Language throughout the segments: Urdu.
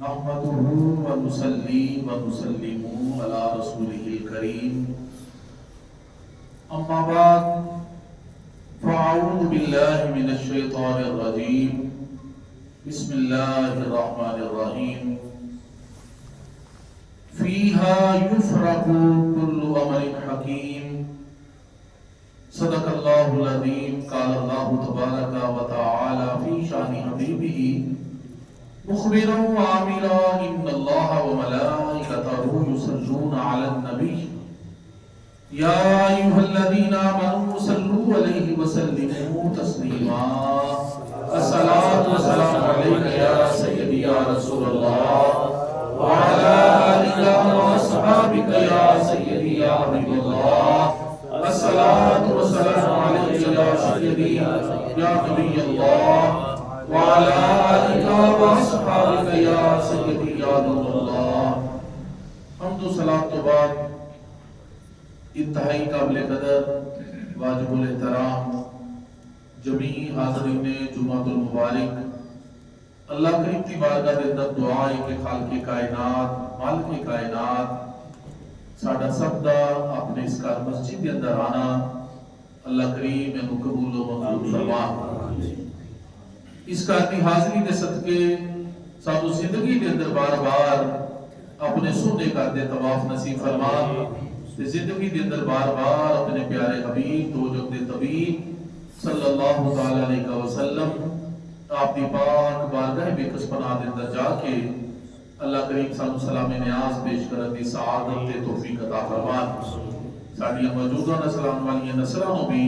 نحمده ونصلي ونسلم على رسوله الكريم أما بعد فأعوذ بالله من الشيطان الرجيم بسم الله الرحمن الرحيم فيها يفرق كل أمر حكيم صدق الله العظيم قال الله تبارك وتعالى في شأن حبيبه مخبرا وعاملا إن الله وملائكته يصلون على النبي يا أيها الذين آمنوا صلوا عليه وسلموا تسليما الصلاة والسلام عليك يا سيدي يا رسول الله وعلى آلك وأصحابك يا سيدي يا حبيب الله الصلاة والسلام عليك يا سيدي يا نبي الله وعلى آلك وأصحابك يا سيدي يا نور الله حمد و صلاة تو بعد انتہائی قابل قدر واجب الاحترام جمیع حاضرین جمعۃ المبارک اللہ کریم کی بارگاہ دے اندر دعا ہے کہ خالق کائنات مالک کائنات ساڈا سب دا اپنے اس گھر مسجد دے اندر آنا اللہ کریم انو قبول و منظور فرما اس گھر کی حاضری دے صدقے سانو زندگی دے اندر بار بار اپنے سونے گھر دے طواف نصیب فرما زندگی دے اندر بار بار اپنے پیارے حبیب دوجک دے طبیب صلی اللہ تعالی علیہ وسلم آپ دی پاک بارگاہ بے کس پناہ دے اندر جا کے اللہ کریم سانو سلام نیاز پیش کرن دی سعادت تے توفیق عطا فرما ساڈیاں موجودہ نسلان والی نسلانوں بھی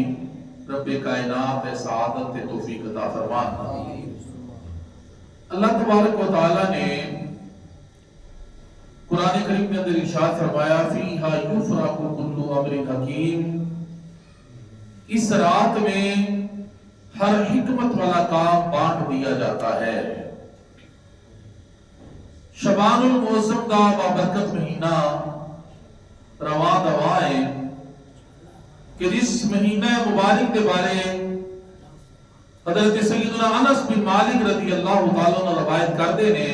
رب کائنات سعادت تے توفیق عطا فرما اللہ تبارک و تعالی نے قرآن کریم میں اندر ارشاد فرمایا فیہا یفرق کل امر حکیم اس رات میں ہر حکمت والا کام بانٹ دیا جاتا ہے شبان المعظم کا بابرکت مہینہ رواں دواں ہے کہ جس مہینہ مبارک دے بارے حضرت سیدنا انس بن مالک رضی اللہ تعالیٰ عنہ روایت کردے نے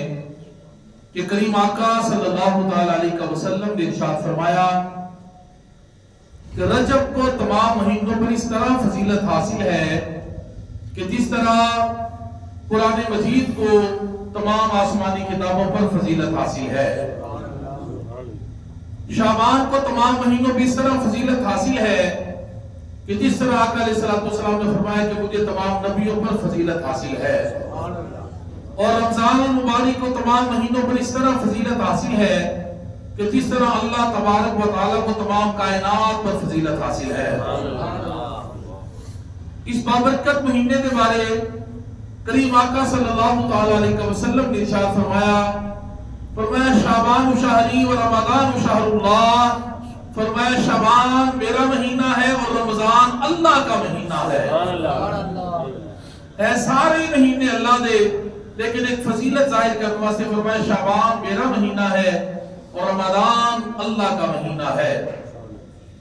کہ کریم آقا صلی اللہ تعالیٰ علیہ وسلم نے ارشاد فرمایا کہ رجب کو تمام مہینوں پر اس طرح فضیلت حاصل ہے کہ جس طرح قرآن مجید کو تمام آسمانی کتابوں پر فضیلت حاصل ہے شعبان کو تمام مہینوں پر اس طرح فضیلت حاصل ہے کہ جس طرح آقا علیہ السلام نے فرمایا کہ مجھے تمام نبیوں پر فضیلت حاصل ہے اور رمضان المبارک کو تمام مہینوں پر اس طرح فضیلت حاصل ہے کہ جس طرح اللہ تبارک و تعالیٰ کو تمام کائنات پر فضیلت حاصل ہے اس بابرکت مہینے کے بارے کریم آقا صلی اللہ تعالیٰ علیہ وسلم نے ارشاد فرمایا شعبان شہری و رمضان شہر اللہ فرمایا شعبان میرا مہینہ ہے اور رمضان اللہ کا مہینہ ہے سارے مہینے اللہ دے لیکن ایک فضیلت ظاہر کرنے واسطے فرمایا شعبان میرا مہینہ ہے اور رمضان اللہ کا مہینہ ہے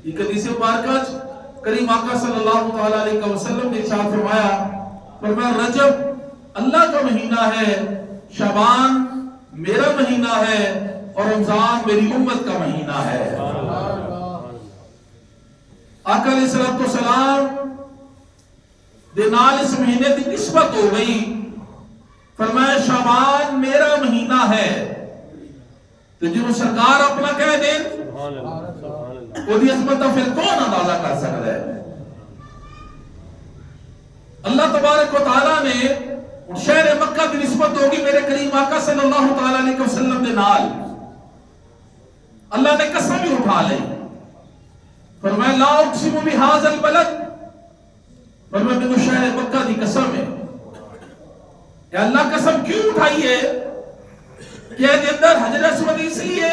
یہ حدیث مبارکہ کریم آقا صلی اللہ تعالیٰ علیہ وسلم نے ارشاد فرمایا رجب اللہ کا مہینہ ہے شعبان میرا مہینہ ہے اور رمضان میری امت کا مہینہ ہے آقا علیہ السلام دے نال اس مہینے کی نسبت ہو گئی فرمایا شعبان میرا مہینہ ہے تو جنہوں سرکار اپنا کہہ دیں وہ دی عظمت پھر کون اندازہ کر سکتا ہے اللہ تبارک و تعالیٰ نے شہر مکہ کی نسبت ہوگی میرے کریم آقا صلی اللہ تعالیٰ علیہ وسلم دے نال اللہ نے قسم ہی اٹھا لی فرمایا لا اقسم بہذا البلد فرمایا میں شہر مکہ دی قسم ہے یا اللہ قسم کیوں اٹھائی ہے کہ اے اندر حجر اسود اس لیے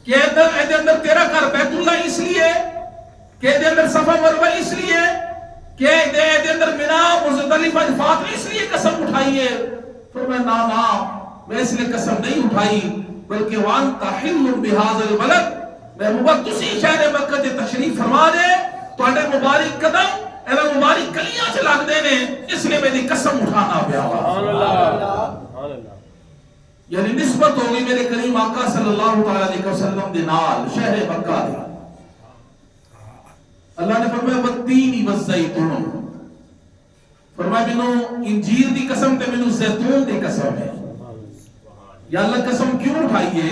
کہ اے اندر تیرا گھر بیت اللہ اس لیے کہ اے اندر صفا مروہ اس لیے کہ اے اندر منا مزدلفہ عرفات اس لیے قسم اٹھائی ہے فرمایا نا میں اس لیے قسم نہیں اٹھائی بلکہ وانت حل بہذا البلد محبوبہ تسی شہر مکہ تے تشریف فرما دے تو اڈے مبارک قدم اے مبارک کلیاں سے لگ دے نے اس لیے میری قسم اٹھانا پیا یعنی نسبت ہوگی میرے کریم آقا صلی اللہ تعالی علیہ وسلم دے نال شہر مکہ دی. اللہ نے فرمایا والتین والزیتون، فرمایا مینوں انجیر دی قسم تے مینوں زیتون دی قسم ہے. یا اللہ قسم کیوں اٹھائیے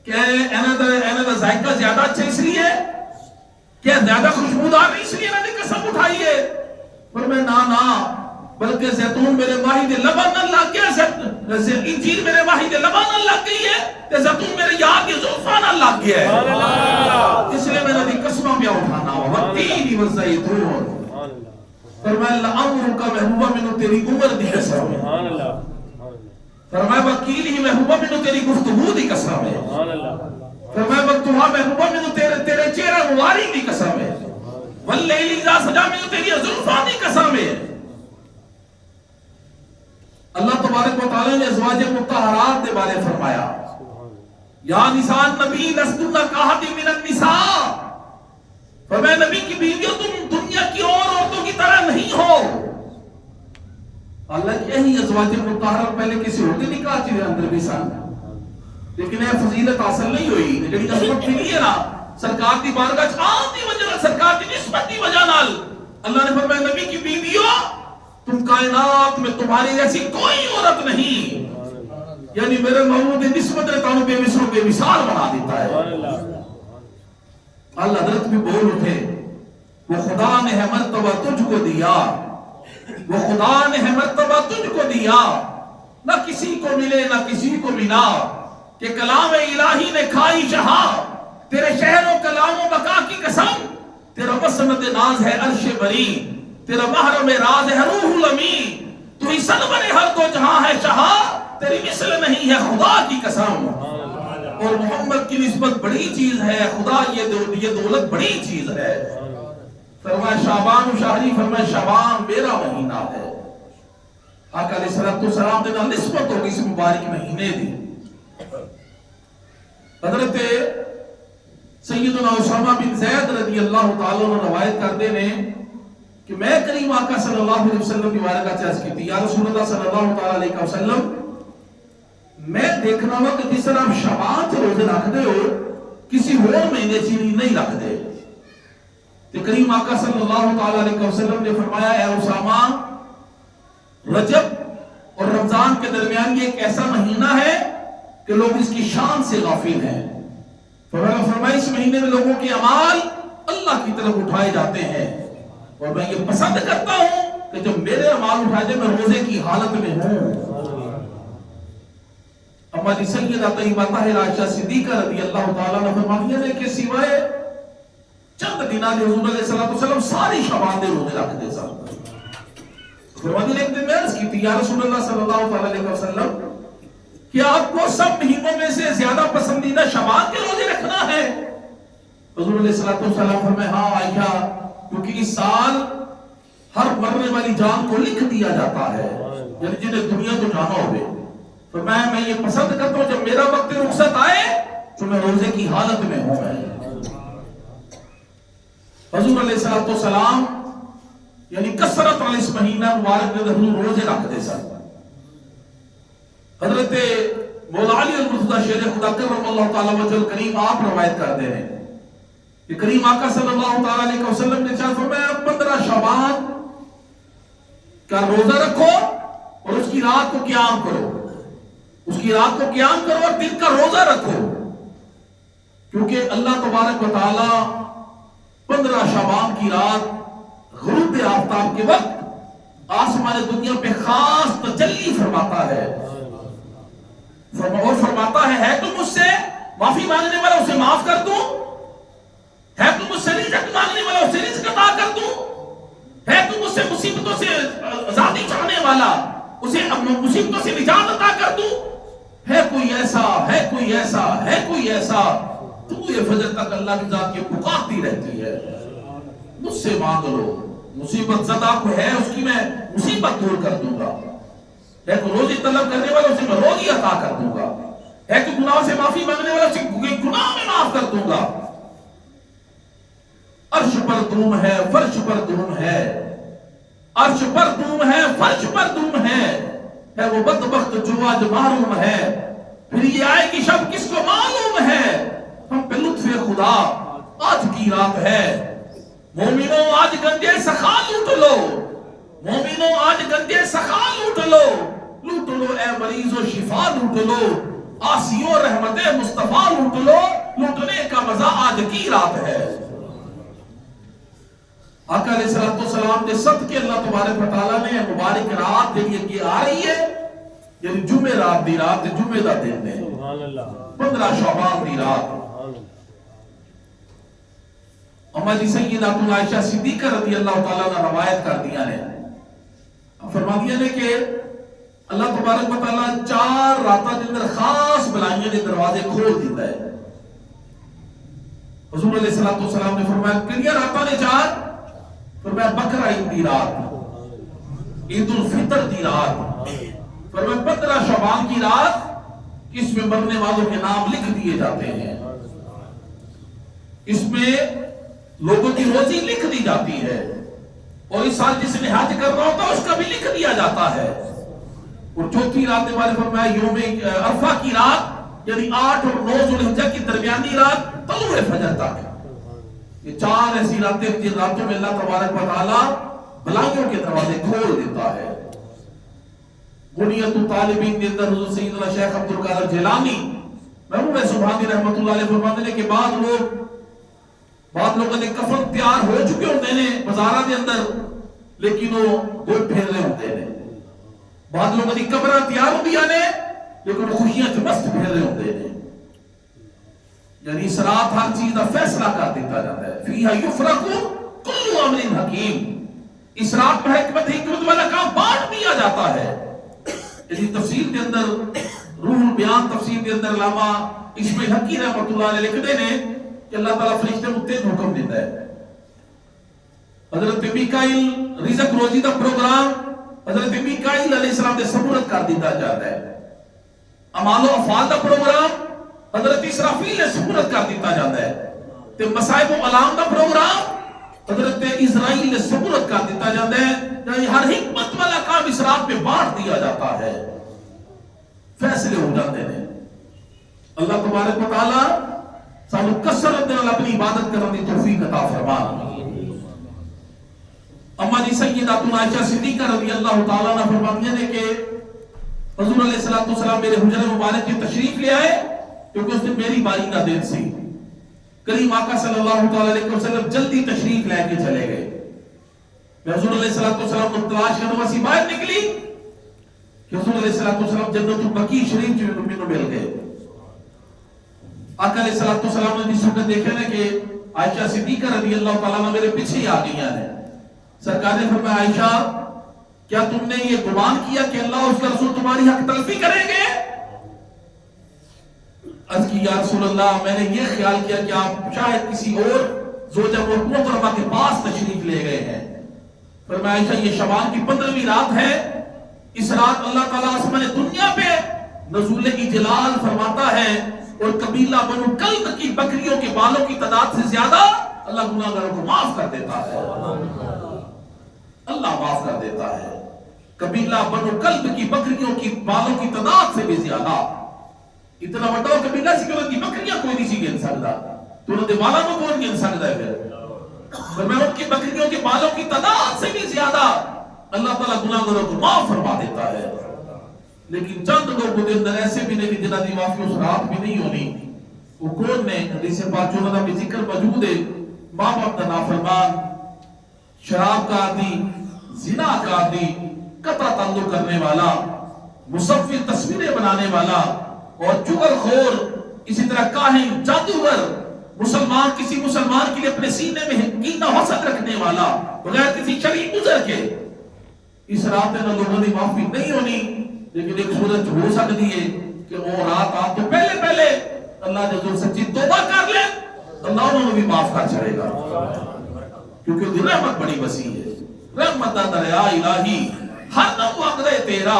کہ اینا دا ذائقہ زیادہ اچھا اس لیے کیا زیادہ خوشبودار اس لیے انہوں نے قسم اٹھائیے؟ فرمایا نا بلکہ زیتون میرے ماہی دے لبن نہ لگ گیا، انجیر میرے ماہی دے لبن نہ لگ گئی ہے تے زیتون میرے یار کے زلفاں نہ لگ گیا ہے، اس لیے میں نے قسماں بھی اٹھانا والتین والزیتون. فرمایا لعمرک محبوبہ مینوں تیری عمر دی قسم ہے. فرمایا وکیل ہی محبوبہ مینوں تیری گفتگو دی قسم ہے. فرمایا وقتها محبوبہ مینوں تیرے چہرہ مبارک دی قسم ہے. واللیل اذا سجا مینوں تیری زلفاں دی قسم ہے. اللہ تبارک و تعالی نے ازواج مطہرات کے بارے فرمایا یا نساء النبی لستن کاحد من النساء، فرمایا نبی کی بیویوں تم دنیا کی اور عورتوں کی طرح نہیں ہو. اللہ کی یہی ازواج مطہرات پہلے کسی اور کے نکاح چلے اندر بھی سن، لیکن یہ فضیلت حاصل نہیں ہوئی. جڑی نسبت ملی ہے نا سرکار دی بارگاہ آن دی وجہ سرکار دی نسبت دی وجہ نال اللہ نے فرمایا نبی کی بیویوں تم کائنات میں تمہاری جیسی کوئی عورت نہیں، یعنی میرے محبوب کی نسبت نے تانوں بے مثل و بے مثال بنا دیتا ہے. اللہ حضرت بھی بول اٹھے وہ خدا نے ہے مرتبہ تجھ کو دیا، وہ خدا نے ہے مرتبہ تجھ کو دیا، نہ کسی کو ملے نہ کسی کو ملا کہ کلام الہی نے کھائی شہا، تیرے شہر و کلام و بقا کی قسم، تیرا مسند ناز ہے عرش بری، تیرا محرم راز ہے روح الامین، تو ہی سرور ہر دو جہاں ہے شہا، تیری مثل نہیں ہے خدا کی قسم. اور محمد کی نسبت بڑی چیز ہے، خدا یہ دولت بڑی چیز ہے. فرمایا شعبان و شہری، فرمایا شعبان میرا مہینہ ہے. آقا علیہ السلام دینا نسبت ہوگی اس مبارک مہینے دی. حضرت سیدنا اسامہ بن زید رضی اللہ تعالیٰ عنہ روایت کرتے ہیں کہ میں کریم آقا صلی اللہ علیہ وسلم کی بارگاہ عرض کی تھی یا رسول اللہ صلی اللہ علیہ وسلم میں دیکھنا ہوا کہ جس طرح آپ شعبان سے روزے رکھ دے ہو کسی اور مہینے چینی نہیں رکھ دے. تو کریم آقا صلی اللہ علیہ وسلم نے فرمایا اے اسامہ رجب اور رمضان کے درمیان یہ ایک ایسا مہینہ ہے کہ لوگ اس کی شان سے غافل ہیں. فرمایا اس مہینے میں لوگوں کے اعمال اللہ کی طرف اٹھائے جاتے ہیں اور میں یہ پسند کرتا ہوں کہ جب میرے اعمال اٹھائے جائے میں روزے کی حالت میں ہوں. ہماری سیدہ طیبہ طاہرہ عائشہ صدیقہ رضی اللہ تعالیٰ عنہ فرماتی ہیں کہ سوائے چند دنوں کے حضور علیہ السلام ساری شعبان دے روزے رکھتے سن. فرماتی ہیں ایک دن میں عرض کی تھی یا رسول اللہ صلی اللہ علیہ وسلم کہ آپ کو سب مہینوں میں سے زیادہ پسندیدہ شعبان کے روزے رکھنا ہے؟ حضور علیہ السلام فرمائے ہاں عائشہ کیونکہ اس سال ہر مرنے والی جان کو لکھ دیا جاتا ہے، یعنی جنہیں دنیا تو جانا ہوئے. فرمایا میں یہ پسند کرتا ہوں جب میرا وقت رخصت آئے تو میں روزے کی حالت میں ہوں. حضور علیہ السلام یعنی کثرت والے اس مہینہ مبارک میں حضور روزے رکھتے سن. حضرت مولا علی المرتضی شیر خدا کرم اللہ تعالی وجہ الکریم آپ روایت کرتے ہیں کہ کریم آقا صلی اللہ تعالی علیہ وسلم نے ارشاد فرمایا 15 شعبان کا روزہ رکھو اور اس کی رات کو قیام کرو، اس کی رات کو قیام کرو اور دن کا روزہ رکھو، کیونکہ اللہ تبارک و تعالی 15 شعبان کی رات غروب آفتاب کے وقت آسمان دنیا پہ خاص تجلی فرماتا ہے اور فرماتا ہے تو مجھ سے معافی مانگنے والا اسے معاف کر دوں، ہے تو مجھ سے رزق مانگنے والا اسے رزق عطا کر دوں، ہے تو مجھ سے مصیبتوں سے آزادی چاہنے والا اسے مصیبتوں سے نجات عطا کر دوں، ہے کوئی ایسا ہے کوئی ایسا ہے کوئی ایسا. تو یہ فجر تک اللہ کی ذات کی پکارتی رہتی ہے مجھ سے مانگ لو، مصیبت زدہ کو ہے اس کی میں مصیبت دور کر دوں گا، ہے تو روزی طلب کرنے والا اسے میں روزی عطا کر دوں گا، ہے تو گناہ سے معافی مانگنے والا اسے گناہ میں معاف کر دوں گا. عرش پر دوم ہے فرش پر دوم ہے، عرش پر دوم ہے فرش پر دوم ہے، ہے وہ بدبخت جو آج محروم ہے، پھر یہ آئے گی شب کس کو معلوم ہے، ہم پہ لطف خدا آج کی رات ہے۔ مومنوں آج گنجے سخا لوٹ لو، مومنوں آج گنجے سخا لوٹ لو، لوٹ لو اے مریض و شفا لوٹ لو، آسیوں رحمت مصطفیٰ لوٹ لو، لوٹنے کا مزہ آج کی رات ہے۔ آقا علیہ السلام نے صدقے اللہ تبارک و تعالیٰ نے مبارک رات کے لیے کی آ رہی ہے، یعنی جمعہ رات دی رات، جمعہ دا دن ہے، 15 شعبان دی رات۔ اما جی سیدہ عائشہ صدیقہ رضی اللہ تعالیٰ نے روایت کر دیا نے، فرما دیا نے کہ اللہ تبارک و تعالیٰ 4 راتاں دے اندر خاص بلائیاں دے دروازے کھول دیتا ہے۔ حضور علیہ السلام نے فرمایا کنیا راتاں نے 4؟ فرمایا بقرہ عید دی رات، عید الفطر دی رات، فرمایا 15 شعبان کی رات، اس میں مرنے والوں کے نام لکھ دیے جاتے ہیں، اس میں لوگوں کی روزی لکھ دی جاتی ہے، اور اس سال جس نے حج کر رہا ہوتا ہے اس کا بھی لکھ دیا جاتا ہے۔ اور چوتھی رات والے فرمایا یوم عرفہ کی رات، یعنی 8 اور 9 ذوالحجہ کی درمیانی رات طلوع فجر تک، یہ 4 ایسی راتیں جن راتوں میں اللہ تبارک و تعالیٰ بلائیوں کے دروازے کھول دیتا ہے۔ بنیت الطالبین کے اندر حضرت سیدنا شیخ عبد القادر جیلانی محبوب سبحانی رحمت اللہ علیہ فرماتے ہیں کہ بعض لوگوں نے کفن تیار ہو چکے ہوتے ہیں بازاراں دے اندر، لیکن وہ گوٹ پھیر رہے ہوتے ہیں، بعض لوگوں نے قبراں تیار ہوندیاں نے لیکن خوشیاں چ مست پھیر رہے ہوتے ہیں۔ یعنی اس رات ہر چیز کا فیصلہ کر دیتا جاتا ہے، فیہا یفرق کل امر حکیم، اس رات میں حکمت والا کام بانٹ دیا جاتا ہے۔ اس تفسیر کے اندر روح البیان تفسیر کے اندر علامہ اسماعیل حقی رحمۃ اللہ علیہ لکھتے ہیں کہ اللہ تعالیٰ فرشتے کو 3 حکم دیتا ہے۔ حضرت میکائیل رزق روزی کا پروگرام حضرت میکائیل علیہ السلام نے سبورت کر دیتا جاتا ہے، اعمال و افعال کا پروگرام حضرت اسرافیل نے سبورت کر دیتا جاتا ہے، تے مصائب و علام کا پروگرام حضرت اسرائیل نے سبورت کر دیتا جاتا ہے۔ یعنی ہر حکمت والا کام اس رات میں بانٹ دیا جاتا ہے، فیصلے ہو جاتے ہیں۔ اللہ تبارک و تعالیٰ سانو کثرت نال اپنی عبادت کرنے کی توفیق عطا فرما۔ اما جی سیدہ عائشہ صدیقہ رضی اللہ تعالیٰ عنہ فرماتی ہیں کہ حضور علیہ السلام میرے حجرہ مبارک کی تشریف لے آئے کیونکہ اس دن میری باری کا دن سی۔ کریم آقا صلی اللہ علیہ وسلم جلدی تشریف لے کے چلے گئے۔ میں حضور علیہ السلام کو تلاش کرنے واسی باہر نکلی کہ حضور علیہ السلام جنت البقیع شریف میں مل گئے۔ آقا علیہ السلام نے جس وقت دیکھا نا کہ عائشہ صدیقہ رضی اللہ تعالیٰ عنہ میرے پیچھے ہی آ گئی ہیں، سرکار نے فرمایا عائشہ کیا تم نے یہ گمان کیا کہ اللہ اور اس کا رسول تمہاری حق تلفی کریں گے؟ عرض کی یا رسول اللہ میں نے یہ خیال کیا کہ آپ شاید کسی اور زوجہ محترمہ کے پاس تشریف لے گئے ہیں۔ فرمایا عائشہ یہ شعبان کی 15ویں رات ہے، اس رات اللہ تعالیٰ آسمان دنیا پہ نزول کی جلال فرماتا ہے اور قبیلہ بنو کلب کی بکریوں کے بالوں کی تعداد سے زیادہ اللہ گناہگاروں کو معاف کر دیتا ہے، اللہ معاف کر دیتا ہے۔ قبیلہ بنو کلب کی بکریوں کی بالوں کی تعداد سے بھی زیادہ، اتنا بڑا قبیلہ سی کہ ان کی بکریاں کوئی نہیں سی گن سکتا، تو انہوں نے بالا کو کون گن سکتا ہے پھر؟ میں ان کی بکریوں کے بالوں کی تعداد سے بھی زیادہ اللہ تعالیٰ گناہگاروں کو معاف فرما دیتا ہے۔ لیکن چند لوگوں کے اندر ایسے بھی نہیں کہ جنہاں دی معافی اس رات بھی نہیں ہونی، وہ کون نے؟ حدیث پاک جو انہوں نے ذکر موجود ہے، ماں باپ کا نافرمان، شراب کا عادی، زنا کا عادی، قطع تعلق کرنے والا، مصور تصویریں بنانے والا اور چغل خور، اسی طرح کاہن، جادوگر، مسلمان کسی مسلمان کے لیے اپنے سینے میں کینہ حسد رکھنے والا بغیر کسی شرعی عذر کے، اس رات میں لوگوں کی معافی نہیں ہونی۔ لیکن ایک صورت ہو سکتی ہے کہ وہ رات آپ تو پہلے اللہ جل سچی توبہ کر لیں، اللہ انہوں نے بھی معاف کر چھڑے گا، کیونکہ رحمت بڑی وسیع ہے۔ رحمت دا دریا الہی ہر دم وقت تیرا،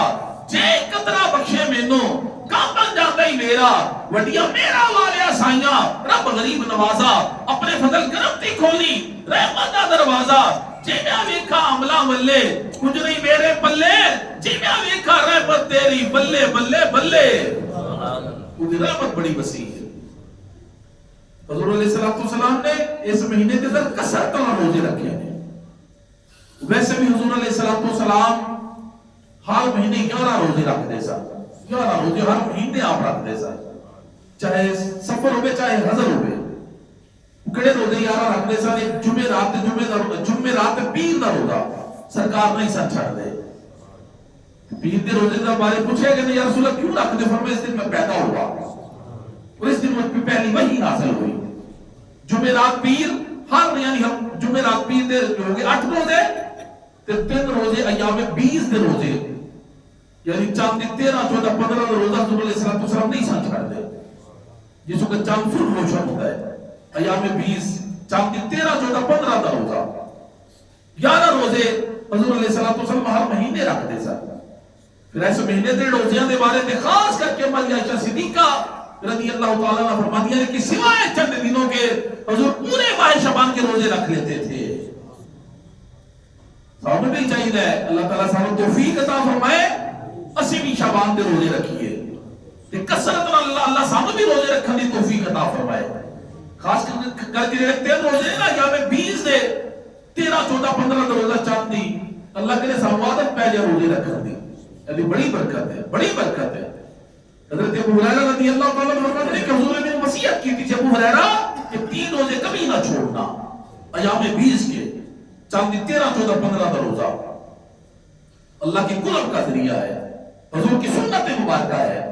جے قطرہ بخشے مینوں کام بن جاتا ہی میرا، وڈیا میرا والیا سائیاں رب غریب نوازا، اپنے فضل کرم تی کھولی رحمت دا دروازہ، جی میں ویکھا عملہ ملے کچھ نہیں میرے پلے جی میں ویکھا رحمت تیری بلے بلے بلے وہ رحمت بڑی وسیع ہے حضور علیہ السلام نے اس مہینے کے اندر کثرت روزے رکھے ہیں ویسے بھی حضور علیہ السلام ہر مہینے 11 روزے رکھتے سا 11 روزے ہر مہینے آپ رکھتے سا چاہے سفر ہوئے چاہے حضر ہوئے کڑے روزے 11 رکھتے سا جمعے رات پیر دا روزہ سرکار نہیں سن چھڑ دے پیر دے روزے دا بارے پوچھے کہ یا رسول اللہ کیوں رکھتے فرمائے اس دن میں پیدا ہوا اور اس دن مجھ پہ پہلی وحی نازل ہوئی جمعے رات پیر ہر یعنی ہم جمعے رات پیر دے ہو گئے 8 روزے تے 3 روزے ایام 20 دے روزے یعنی چاند 13 14 15 روزہ حضور علیہ السلام نہیں سن چھڑ دے جس وقت چاند فل روشن ہوتا ہے ایام 20 چاند 13 14 15 دا روزہ 11 روزے حضور علیہ السلام ہر مہینے رکھتے سن پھر ایسے مہینے دے روزیاں دے بارے تے خاص کر کے ماں عائشہ صدیقہ رضی اللہ تعالیٰ عنہ فرماتی ہے کہ سوائے چند دنوں کے حضور پورے ماہ شعبان کے روزے رکھ لیتے تھے ہمیں بھی چاہیے اللہ تعالیٰ صاحب توفیق عطا فرمائے اسی بھی شعبان دے روزے رکھیے کہ کثرت اللہ صاحب بھی روزے رکھنے دی توفیق عطا فرمائے خاص کر کے 3 روزے نا یا میں 20 دے 13 14 15 روزہ چاند دی اللہ کے صاحب عادت پہ جا روزے رکھنے دی یہ بڑی برکت ہے بڑی برکت ہے حضرت ابو ہریرہ رضی اللہ تعالیٰ عنہ فرماتے ہیں کہ حضور نے وصیت کی تھی ابو ہریرہ کہ 3 روزے کبھی نہ چھوڑنا ایام 20 کے چاند 13 14 15 کا روزہ اللہ کے قرب کا ذریعہ ہے حضور کی سنت مبارکہ ہے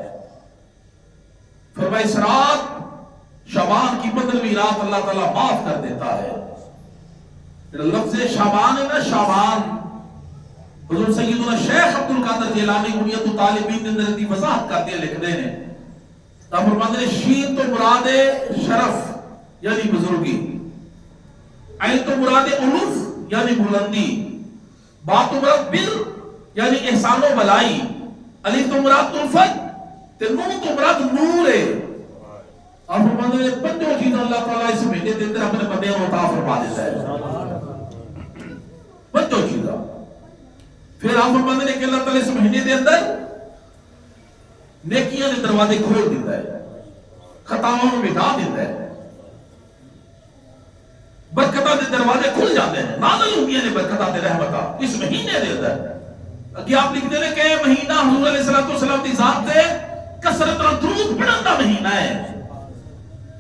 فرمائے اس رات شعبان کی 15ویں رات اللہ تعالیٰ معاف کر دیتا ہے لفظ شعبان ہے نا شعبان حضور سیدنا شیخ عبد القادر جیلانی بنیت طالبین کے اندر دی وضاحت کرتے ہیں لکھتے ہیں آپ فرماتے ہیں شین تو مراد شرف یعنی بزرگی عین تو مراد علوف یعنی بلندی با تو مراد بر یعنی احسان و بلائی الف تو مراد الفت تے نون تو مراد نور ہے آپ فرماتے ہیں پنجوں چیزیں اللہ تعالیٰ اس مہینے کے اندر اپنے بندے کو عطا فرما دیتا ہے پنجوں چیزیں پھر آپ فرماتے ہیں کہ اللہ تعالیٰ اس مہینے دے اندر نیکیاں دے دروازے کھول دیتا ہے خطاؤں کو مٹا دیتا ہے برکتاں دے دروازے کھل جاتے ہیں نازل ہوندیاں نے برکتاں دے رحمتاں اس مہینے دے اندر اگے آپ لکھ دے نے کہ مہینہ حضور علیہ السلام دی ذات تے کثرت نال درود پڑھن دا مہینہ ہے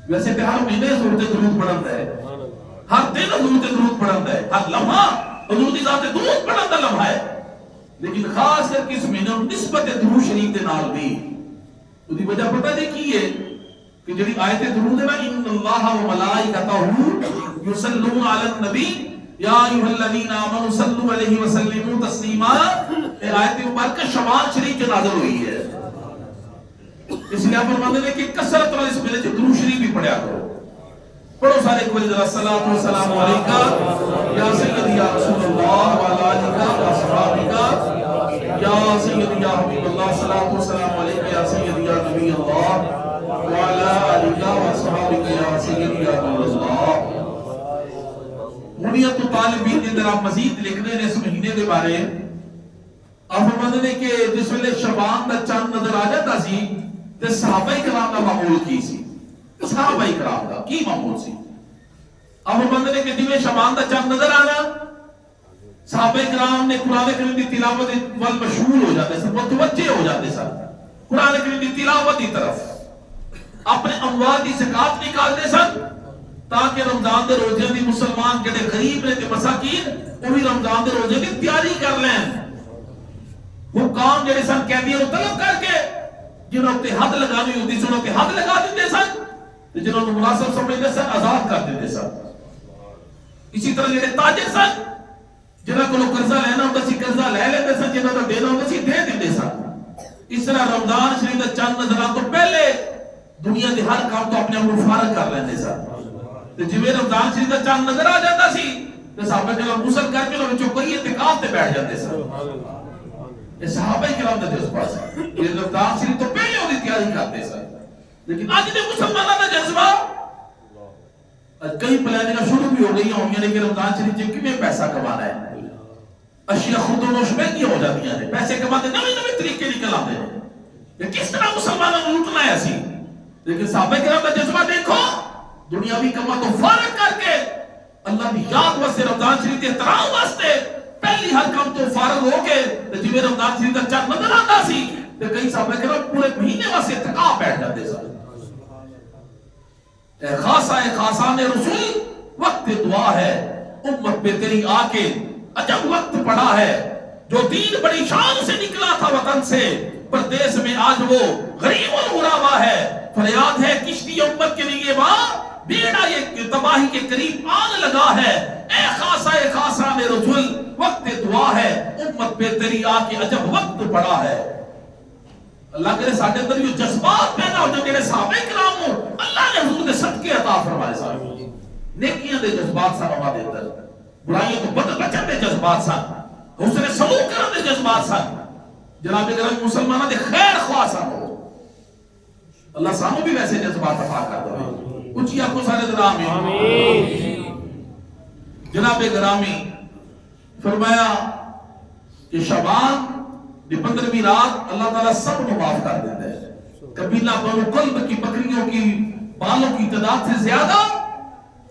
ویسے تے ہر مہینے حضور تے درود پڑھن دا ہے ہر دن حضور تے درود پڑھن دا ہے ہر لمحہ حضور دی ذات تے درود پڑھن دا لمحہ ہے لیکن خاص کر کے اس مہینے نسبت درود شریف دے نال بھی اس دی وجہ پتہ نہیں کی ہے کہ جڑی آیت درود ہے نا ان اللہ و ملائکتہ یصلون علی النبی یا ایھا الذین آمنوا صلوا علیہ وسلموا تسلیما یہ آیت مبارکہ شعبان شریف کے نازل ہوئی ہے اس لیے فرماتے ہیں کہ کثرت والے اس مہینے سے درود شریف بھی پڑھا کرو پڑھو سارے ایک بار ذرا الصلاۃ والسلام علیکہ یا سیدی یا رسول اللہ وعلی آلہ واصحابہ یا سیدی یا حبیب اللہ الصلاۃ والسلام علیکہ یا سیدی یا نبی اللہ وعلی آلہ واصحابہ یا سیدی یا نور اللہ بنیت طالبین کے اندر آپ مزید لکھنے ہیں اس مہینے کے بارے آپ فرماتے ہیں کہ جس ویلے شعبان دا چاند نظر آ جاتا سی تے صحابہ کرام دا معمول کی سی صحابہ کرام دا کی معمول سی آپ فرماتے ہیں کہ جویں شعبان دا چاند نظر آنا صحابہ کرام نے قرآن کریم دی تلاوت وال مشغول ہو جاتے سن متوجہ ہو جاتے سن قرآن کریم دی تلاوت کی طرف اپنے اموال دی زکات نکالتے سن تاکہ رمضان دے روزے دی مسلمان جڑے غریب نے تے مساکین وہ بھی رمضان دے روزے دی تیاری کر لیں حکام جڑے سن قیدیوں کو طلب کر کے جنہوں تے حد لگانی ہوتی سنوں تے حد لگا دیتے سن تے جنہوں مناسب سمجھتے سن آزاد کر دیتے سن اسی طرح جڑے تاجر سن جنہاں کو قرضہ لینا ہوتا سی قرضہ لے لیتے سن جنہاں کو دینا ہوتا سی دے دیتے سن اس طرح رمضان شریف دا چند نظران تو پہلے دنیا دے ہر کام تو اپنے آپ فارغ کر لیندے سن تے جویں رمضان شریف دا چند نظر آ جاتا سی تے صحابہ کرام غسل کر کے وچوں کوئی اعتکاف تے بیٹھ جاتے سن یہ صحابہ کرام دا جذبہ سی یہ رمضان شریف تو پہلے ہوئی تیاری کرتے سن لیکن اج دے مسلماناں دا جذبہ کئی پلاننگ شروع بھی ہو گئی ہوں یعنی کہ رمضان شریف جن کی پیسہ کمانا ہے اشیاء خود و نوش مہنگی ہو جاتی ہیں پیسے کماتے نئے نئے طریقے نکل آتے ہیں کہ کس طرح مسلمانوں نے لوٹنا ہے ایسی لیکن صحابہ کرام کا جذبہ دیکھو دنیاوی کما تو فارغ کر کے اللہ کی یاد واسطے رمضان شریف کے احترام واسطے پہلی ہر کام تو فارغ ہو کے جی رمضان شریف کا چند نظر آتا سی تو کئی صحابہ کرام پورے مہینے واسطے تھکا بیٹھ جاتے سن اے خاصان رسول وقت دعا ہے امت پہ تیری آ کے عجب وقت پڑا ہے جو دین بڑی شان سے نکلا تھا وطن سے پردیس میں آج وہ غریب الغربا ہے فریاد ہے کشتی امت کے لیے وہاں بیڑا یہ تباہی کے قریب آن لگا ہے اے خاصان رسول وقت دعا ہے امت پہ تیری آ کے عجب وقت پڑا ہے اللہ کرے ساڈے اندر یہ جذبات پیدا ہو جو جڑے صحابہ کرام ہو اللہ نے حضور کے صدقے عطا فرمائے سارے نیکیاں دے جذبات سن ہمارے اندر برائیوں تو بچن دے جذبات سن حسن سلوک کرن دے جذبات سن جناب کرام مسلمانوں دے خیر خواہ سن اللہ سانو بھی ویسے جذبات عطا کر دے اونچی آنکھوں سارے ذرا آمین جناب گرامی فرمایا کہ شعبان دی 15ویں رات اللہ تعالیٰ سب کو معاف کر دیتا ہے قبیلہ بنو کلب کی بکریوں کی بالوں کی تعداد سے زیادہ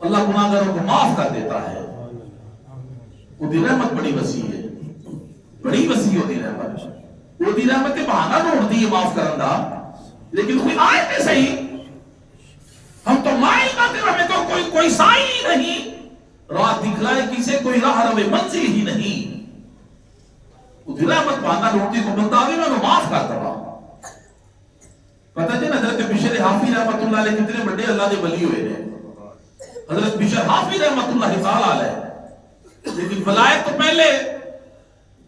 اللہ گناہگاروں کو معاف کر دیتا ہے وہ دی رحمت بڑی وسیع ہے بڑی وسیع ہوتی رحمت وہ دی رحمت کے بہانہ ڈھونڈ دی ہے معاف کرنا لیکن کوئی آئے تھے صحیح ہم تو مائل کرتے ہمیں تو کوئی سائل ہی نہیں رات دکھلائے کسے کوئی راہ روے منزل ہی نہیں وہ دی رحمت بہانہ ڈھونڈتی کو بندہ آگے میں معاف کرتا ہوں پتہ جی حضرت بشر حافی رحمت اللہ علیہ کتنے بڑے اللہ دے ولی ہوئے ہیں حضرت بشر حافی رحمت اللہ تعالی علیہ لیکن ولایت تو پہلے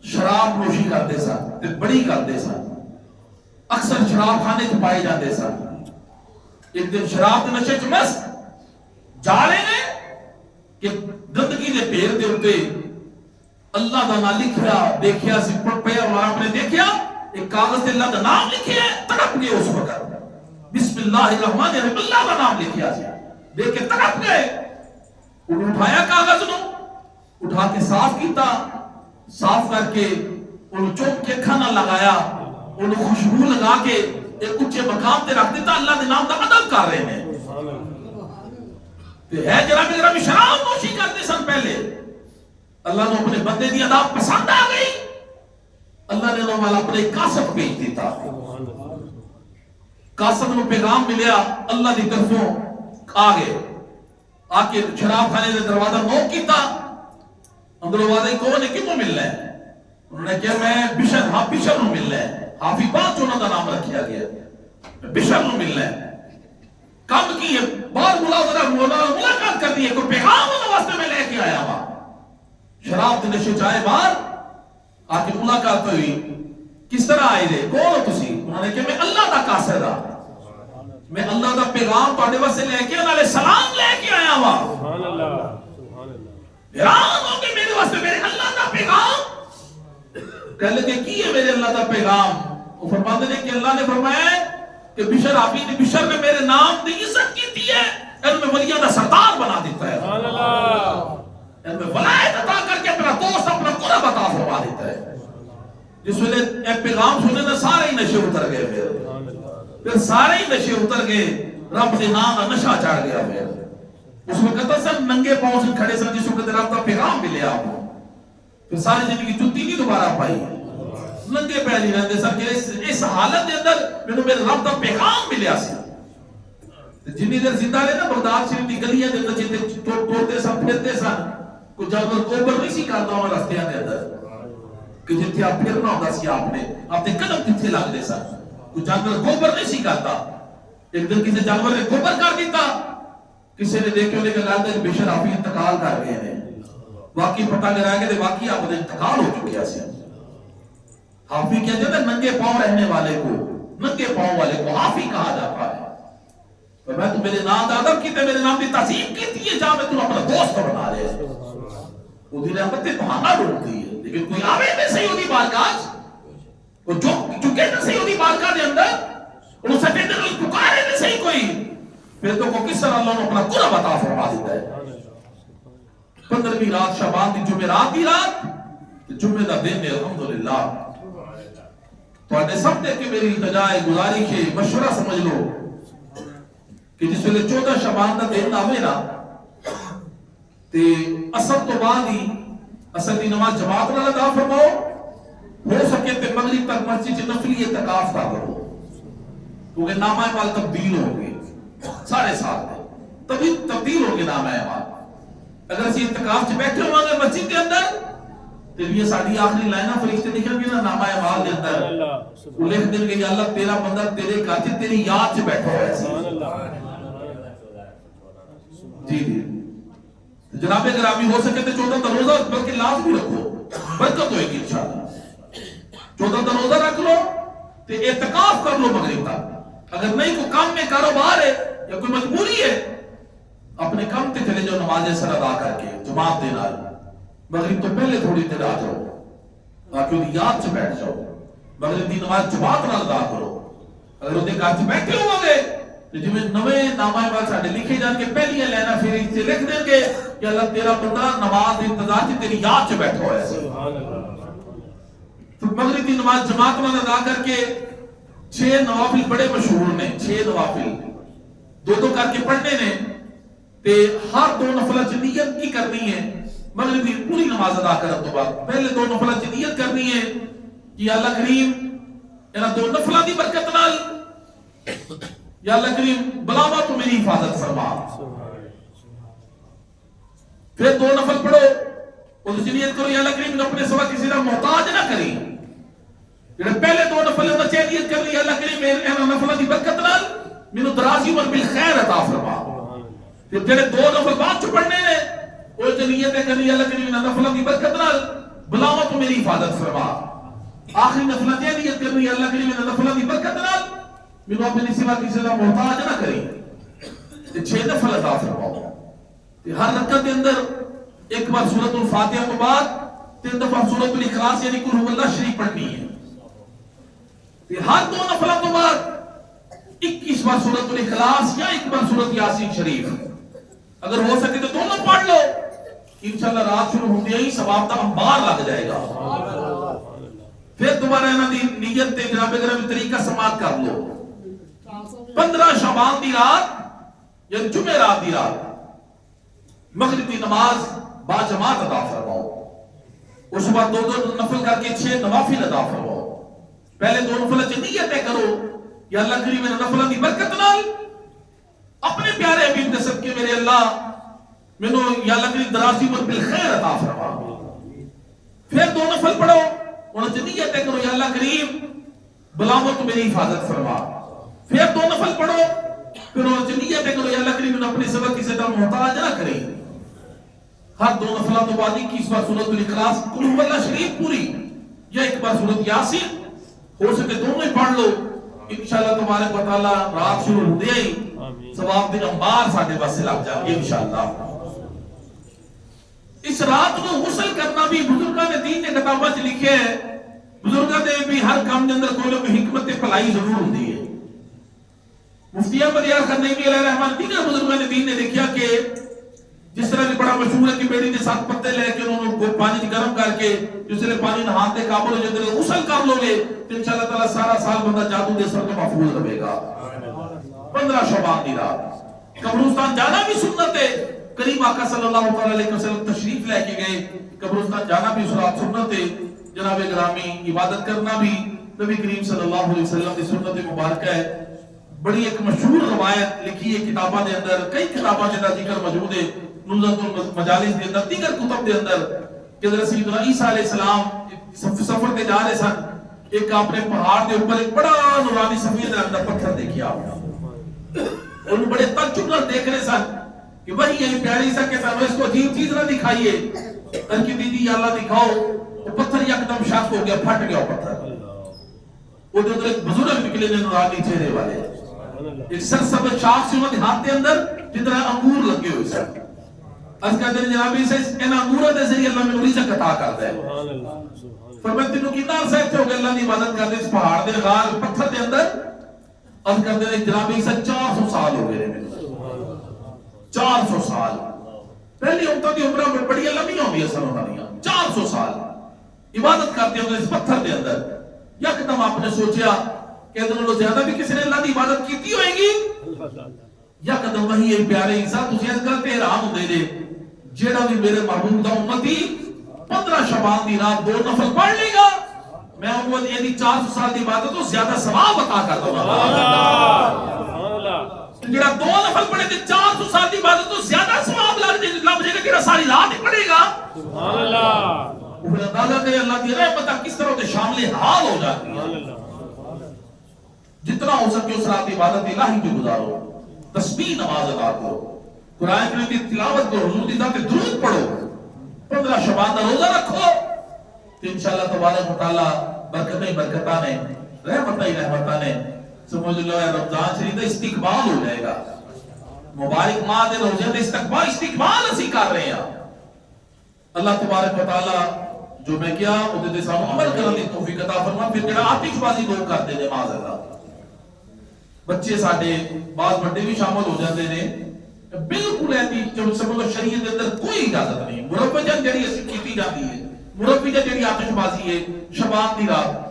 شراب نوشی کرتے سن بڑی کرتے سن اکثر شراب خانے چ پائے جاتے سن ایک دن شراب کے نشے چ مست جا رہے ہیں کہ گندگی دے پیر دے اوتے اللہ دا نام لکھیا دیکھیا سی پڑھیا اور آپ نے دیکھیا ایک کاغذ تے اللہ دا نام لکھیا ہے تڑپ گئے اس وقت بسم اللہ الرحمن الرحیم اللہ دا نام لکھیا سی دیکھ کے تڑپ گئے انہوں اٹھایا کاغذ نو اٹھا کے صاف کیتا صاف کر کے انہوں چوک کے کھانا لگایا انہوں خوشبو لگا کے ایک اونچے مقام تے رکھ دیتا اللہ دے نام دا ادب کر رہے ہیں تے ہے جناب گرامی شراب نوشی کرتے سن پہلے اللہ نے اپنے بندے دی ادا پسند آ گئی اللہ نے انہوں والا اپنے قاسم بھیج دیتا قاسم نو پیغام ملیا اللہ دی طرفوں آگے آ کے شراب خانے دے دروازہ نوک کیتا اندر آواز کون ہے کیوں ملنا ہے انہوں نے کہا میں بشر نو ملنا ہے حافی بات انہوں کا نام رکھیا گیا بشر نو ملنا ہے کم کی ہے بار ملاقات کر دی ہے کوئی پیغام انہوں واسطے میں لے کے آیا ہوا شراب دے نشے چائے بار آ کے ملاقات ہوئی کس طرح آئے دے کون ہو تسی انہوں نے کہا میں اللہ دا قاصد ہاں میں اللہ دا پیغام تواڈے واسطے لے کے نالے سلام لے کے آیا ہوا سبحان اللہ سبحان اللہ حیران ہو کے میرے واسطے میرے اللہ دا پیغام کہہ لگے کی ہے میرے اللہ دا پیغام وہ فرماتے ہیں کہ اللہ نے فرمایا کہ بشر آپ نے بشر نے میرے نام دی عزت کی ہے ان میں ولیاں دا سردار بنا دیتا ہے سبحان اللہ ان میں ولایت عطا کر کے اپنا دوست اپنا قرب عطا فرما دیتا ہے جس ویلے ایک پیغام سنے تو سارے ہی نشے اتر گئے پھر سارے ہی نشے اتر گئے رب کے نام کا نشہ چڑھ گیا پھر اس وقت سب ننگے پاؤں سے کھڑے سن جس وقت رب کا پیغام ملے آپ کو پھر ساری زندگی جوتی نہیں دوبارہ پائی ننگے پیر ہی رہتے سن کہ اس حالت کے اندر میں میرے رب کا پیغام ملیا سی جنی دیر زندہ رہے نا بغداد شریف کی گلیاں دے اندر جتے توڑتے سن پھرتے سن کوئی جانور کوبر نہیں سی کرتا ہوں رستیاں دے اندر کہ جتنے آپ پھرنا ہوتا سی آپ نے قدم کتنے لگ دے سن کوئی جانور کوبر نہیں سی کرتا ایک دن کسی جانور نے کوبر کر دیتا کسی نے دیکھے انہیں کہا کہ بشر آپ انتقال کر گئے ہیں واقعی پتہ لگا کہ واقعی آپ نے انتقال ہو چکے ہیں حافی کیا جاتا ہے ننگے پاؤں رہنے والے کو ننگے پاؤں والے کو حافی کہا جاتا ہے اور میں تو میرے نام دادب کی تے میرے نام کی تعظیم کی تھی جہاں میں تم اپنا دوست بنا رہے ہیں وہ دی رحمت بہانہ ڈھونڈتی ہے لیکن کوئی آوے میں صحیح ہوتی بارگاہ وہ جو چکے تھے صحیح ہوتی بارگاہ دے اندر انہوں سے کہتے ہیں پکارے میں صحیح کوئی پھر تو کو کس طرح اللہ نے اپنا قرب عطا فرما دیتا ہے. 15ویں رات شعبان دی جمعرات دی رات جمعے دا دن ہے. الحمدللہ تو سب دے کہ میری التجا ہے, گزارش ہے, مشورہ سمجھ لو کہ جس ویلے 14 شعبان دا دن آوے نا تے اثر تو بعد ہی اثر دی نماز جماعت نال ادا فرماؤ, ہو سکے تے مغرب تک مسجد چ نفلی اعتکاف کا کرو کیونکہ نامہ اعمال تبدیل ہو گئے 7.5 سال تبھی تبدیل ہو گئے نامہ اعمال. اگر اسی اعتکاف چ بیٹھے ہوں گے مسجد کے اندر تے یہ ساری آخری لائناں فرشتے لکھن گے نا نامہ اعمال دے اندر, وہ لکھ دیں گے یا اللہ تیرا بندہ تیرے گھر چ تیری یاد چ بیٹھا ہوا ہے. جی جی جناب گرامی ہو سکے تو 14 کا روزہ بلکہ لازمی رکھو, برکت ہوئے گی انشاءاللہ. 14 کا روزہ رکھ لو تے اعتکاف کر لو مغرب تک. اگر نہیں کوئی کام میں کاروبار ہے یا کوئی مجبوری ہے اپنے کام تے چلے جاؤ نماز اثر ادا کر کے جماعت دے نال. مغرب تو پہلے تھوڑی دیر آ جاؤ تاکہ انہیں یاد سے بیٹھ جاؤ. مغرب دی نماز جماعت نال ادا کرو. اگر انہیں گھر سے بیٹھے ہو گے تو جی میں نوے نامہ اعمال ساڈے لکھے جان کے پہلی لینا پھر اس سے لکھ دیں گے کہ اللہ تیرا بندہ نماز انتظار سے تیری یاد سے بیٹھا ہوا ہے. تو مغرب کی نماز جماعت میں ادا کر کے 6 نوافل بڑے مشہور نے. 6 نوافل 2 کر کے پڑھنے نے تے ہر 2 نفل چ نیت کی کرنی ہے. مغرب کی پوری نماز ادا کرنے تو بعد پہلے 2 نفل چ نیت کرنی ہے کہ اللہ کریم انہاں 2 نفلاں دی برکت نال یا اللہ کریم بلاوا تو میری حفاظت فرما. پھر 2 نفل پڑھو اور نیت کرو یا اللہ کریم اپنے سوا کسی کا محتاج نہ کری. جڑے پہلے 2 نفل ہونا چاہیے نیت کر لی اللہ کریم میرے نفل دی برکت نال مینوں دراز عمر بالخیر عطا فرما. پھر جڑے 2 نفل بعد چ پڑھنے نے وہ جو نیت کر لی اللہ کریم نفل دی برکت نال بلاوا تو میری حفاظت فرما. آخری نفل تے نیت کر لی اللہ کریم نفل دی برکت نال مینوں اپنے سوا کسی کا محتاج نہ کری. تے 6 نفل عطا فرماؤ. ہر رکعت کے اندر ایک بار سورۃ الفاتحہ کے بعد 3 دفعہ سورۃ الاخلاص یعنی قل هو اللہ شریف پڑھنی ہے. پھر ہر 2 نفلوں کے بعد 21 بار سورۃ الاخلاص یا 1 بار سورۃ یاسین شریف. اگر ہو سکے تو دونوں پڑھ لو, انشاءاللہ رات شروع ہوتے ہی ثواب کا انبار لگ جائے گا. پھر دوبارہ انہاں دی نیت تے جناب گرامی طریقہ سماعت کر لو. 15 شعبان دی رات یا جمعہ رات دی رات مغرب کی نماز با جماعت ادا فرماؤ. اس بعد 2 نفل کر کے 6 نوافل ادا فرماؤ. پہلے 2 نفل چ نیت کرو یا اللہ کریم میرے نفلوں کی برکت نال اپنے پیارے حبیب دے صدقے میرے اللہ مینوں یا اللہ کریم دراز عمر بالخیر عطا فرما. پھر 2 نفل پڑھو انہاں چ نیت کرو یا اللہ کریم بلاوا تو میری حفاظت فرما. پھر 2 نفل پڑھو پھر انہاں چ نیت کرو یا اللہ کریم اپنے سوا کسی کا محتاج نہ کرے. ہر 2 نفلوں تو بعد 21 بار سورۃ الاخلاص قل هو اللہ شریف پوری یا 1 بار سورۃ یاسین. ہو سکے دونوں ہی پڑھ لو انشاءاللہ تبارک و تعالی. رات شروع ہوتے ہی ثواب دے انبار ساڈے پاس لگ جائیں گے انشاءاللہ. اس رات کو غسل کرنا بھی بزرگاں نے دین کے کتاباں وچ لکھے ہے. بزرگاں دے بھی ہر کام دے اندر کوئی نہ کوئی حکمت تے بھلائی ضرور ہوندی ہے. مفتی احمد یار خنیمی علیہ رحمان دیگر بزرگاں نے دین نے دیکھا کہ جس طرح بھی بڑا مشہور ہے کہ بیڑی نے 7 پتے لے کے انہوں نے پانی گرم کر کے جس لئے پانی نہاتے قابل ہو جاتے ہیں غسل کر لو گے تو انشاءاللہ تعالیٰ سارا سال بندہ جادو دے سر کو محفوظ رہے گا. 15 شعبان دی رات قبرستان جانا بھی سنت ہے. کریم آقا صلی اللہ علیہ وسلم تشریف لے کے گئے. قبرستان جانا بھی سنت ہے. جناب گرامی عبادت کرنا بھی نبی کریم صلی اللہ علیہ وسلم کی سنت مبارکہ ہے. بڑی ایک مشہور روایت لکھی ہے کتاباں دے اندر, کئی کتاباں جدا ذکر موجود ہے نزلۃ المجالس دے اندر دیگر کتب دے اندر کہ حضرت سیدنا عیسیٰ علیہ السلام سفر تے جا رہے سن. ایک آپ نے پہاڑ دے اوپر ایک بڑا نورانی سفید رنگ دا پتھر دیکھا. انہوں بڑے تعجب نال دیکھ رہے سن کہ وہی یعنی پیارے عیسیٰ کے سامنے اس کو عجیب چیز نہ دکھائیے. کہ دیدی اللہ دکھاؤ. وہ پتھر یکدم شاخ ہو گیا, پھٹ گیا پتھر. وہ جو ایک بزرگ نکلے نے نورانی چہرے والے, ایک سرسبز شاخ سے انہوں نے ہاتھ کے اندر جتنا انگور لگے ہوئے سن. اس کا دن جنابی سے ان انگوروں دے ذریعے اللہ میں رزق عطا کرتا ہے. فرمایا تینوں کتنا عرصہ اتنے ہو گئے اللہ کی عبادت کرتے اس پہاڑ دے غار پتھر دے اندر. اس کا دن جنابی سے 400 سال ہو گئے. 400 سال پہلی امتوں کی عمرہ میں بڑی لمبی ہوندی ہے سنوں والیاں 400 سال عبادت کرتے ہوتے اس پتھر کے اندر یکدم آپ نے سوچیا کہ ادھر زیادہ بھی کسی نے اللہ کی عبادت کیتی ہوئے گی یکدم وہی ہے پیارے عیسیٰ تسی اس گل تے حیران ہوندے جے جیڑا بھی میرے محبوب دا امتی 15 شعبان دی رات 2 نفل پڑھ لے گا میں ان کو یہ 400 سال کی عبادت تو زیادہ ثواب عطا کر دوں گا جڑا 2 نفل پڑھے تے 400 سال کی عبادت تو زیادہ ثواب لگ جائے گا جڑا ساری رات ہی پڑھے گا سبحان اللہ وہ اندازہ کرے اللہ کی رحمت کس طرح تے شامل حال ہو جاتی ہے جتنا ہو سکے اس رات عبادت الہی کی گزارو تسبیح نماز ادا کرو قرآن کریم کی تلاوت کرو حضور کی ذات درود پڑھو 15 شعبان کا روزہ رکھو تو انشاءاللہ تبارک و تعالی برکتیں برکتاں نے رحمتاں نے سمجھ لو رمضان شریف کا استقبال ہو جائے گا مبارک ماہ دے روزے دے استقبال اسی کر رہے ہیں اللہ تبارک و تعالی جو میں کیا وہ دے سامنے عمل کرنے دی توفیق عطا فرما پھر جڑا آتش بازی لوگ کرتے ہیں معاذ اللہ بچے ساڈے بعض بڑے بھی شامل ہو جاتے ہیں بالکل ایسی جو سمجھ لو شریعت کے اندر کوئی اجازت نہیں مربجہ جڑی اسی کیتی جاتی ہے مربجہ جڑی آتش بازی ہے شباب دی رات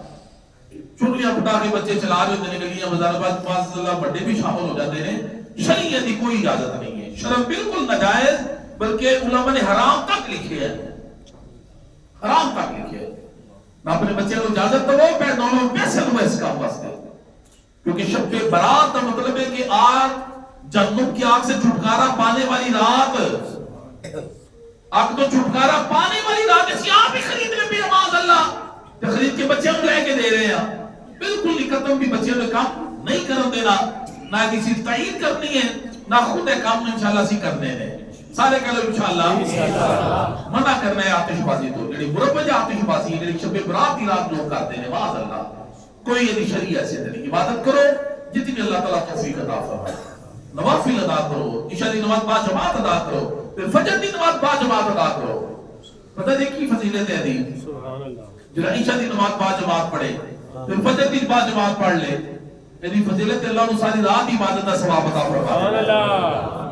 چنگلیاں پھٹا کے بچے چلا رہے ہوتے ہیں گلیاں بازار معاذ اللہ بڑے بھی شامل ہو جاتے ہیں شریعت کی کوئی اجازت نہیں ہے شرم بالکل ناجائز بلکہ علماء نے حرام تک لکھے ہیں حرام تک لکھے ہیں نہ اپنے بچے کو اجازت دو پہ دونوں پیسے دو اس کام واسطے کیونکہ شب کے برات کا مطلب ہے کہ آگ جہنم کی آگ سے چھٹکارا پانے والی رات آگ تو چھٹکارا پانے والی رات اسی آپ ہی خریدنے پہ معاذ اللہ خرید کے بچے ہم لے کے دے رہے ہیں بالکل نکتم بھی بچے نے کام نہیں کرن دینا نہ کسی تعین کرنی ہے نہ خود کام انشاءاللہ سی کرنے ہیں سارے کہہ لو انشاءاللہ منع کرنا ہے آتش بازی تو جڑی مربج آتش بازی جڑی شب برات کی رات لوگ کرتے ہیں معاذ اللہ کوئی یہ شریعت سے نہیں عبادت کرو جتنی اللہ تعالیٰ توفیق عطا فرمائے نوافل ادا کرو عشاء دی نماز با جماعت ادا کرو پھر فجر دی نماز با جماعت ادا کرو پتہ ہے کی فضیلت ہے دی جڑا عشاء دی نماز با جماعت پڑھے پھر فجر دی با جماعت پڑھ لے یعنی فضیلت اللہ نے ساری رات عبادت کا ثواب عطا فرمائے سبحان اللہ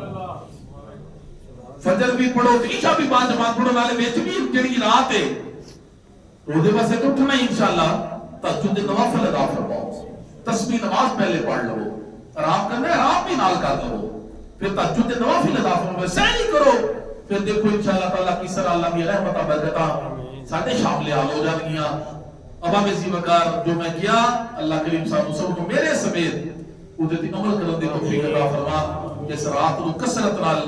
فجر بھی پڑھو عشاء بھی با جماعت پڑھو والے وچ بھی جڑی رات ہے روزے واسطے تو اٹھنا ہے انشاءاللہ تہجد نوافل ادا فرماؤ تسبیح نماز پہلے پڑھ لو آرام کرنا ہے آرام بھی نال کر لو پھر تہجد نوافل ادا فرماؤ سہی کرو پھر دیکھو انشاءاللہ تعالی کی سر اللہ کی رحمت برکتاں ساڈے شامل حال ہو جان گیاں ابا میں وقار جو میں کیا اللہ کریم صاحب سب کو میرے سمیت اودے تے عمل کرن دی توفیق عطا فرما جس رات نو کثرت نال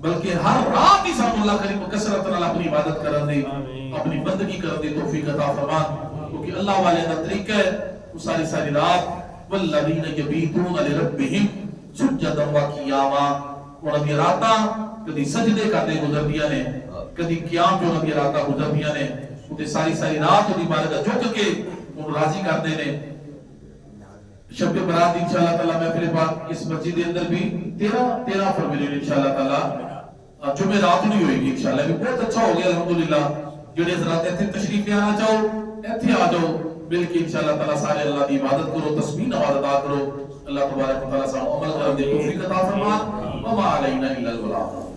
بلکہ ہر رات ہی سب اللہ کریم کو کثرت نال اپنی عبادت کرن دی اپنی بندگی کرن دی توفیق عطا فرما کیونکہ اللہ والے دا طریقہ ہے وہ ساری رات والذین یبیتون لربہم سجدا وقیاما انہاں دی راتاں کدی سجدے کرتے گزردیاں نے کدی قیام جو انہاں دی راتاں گزردیاں نے تے ساری رات دی عبادت جھک کے انہوں راضی کرتے ہیں شب برات انشاءاللہ تعالی محفل پاک اس مسجد کے اندر بھی 13 فروری انشاءاللہ تعالی جمعہ رات نہیں ہوئے گی انشاءاللہ بھی بہت اچھا ہو گیا الحمدللہ جڑے حضرات ایتھے تشریف لے آنا چاہو ایتھے آ جاؤ بلکہ انشاءاللہ تعالی سارے اللہ کی عبادت کرو تسبیح نماز ادا کرو اللہ تبارک و تعالی سے عمل کرنے کی توفیق عطا فرما وما علینا الا البلاغ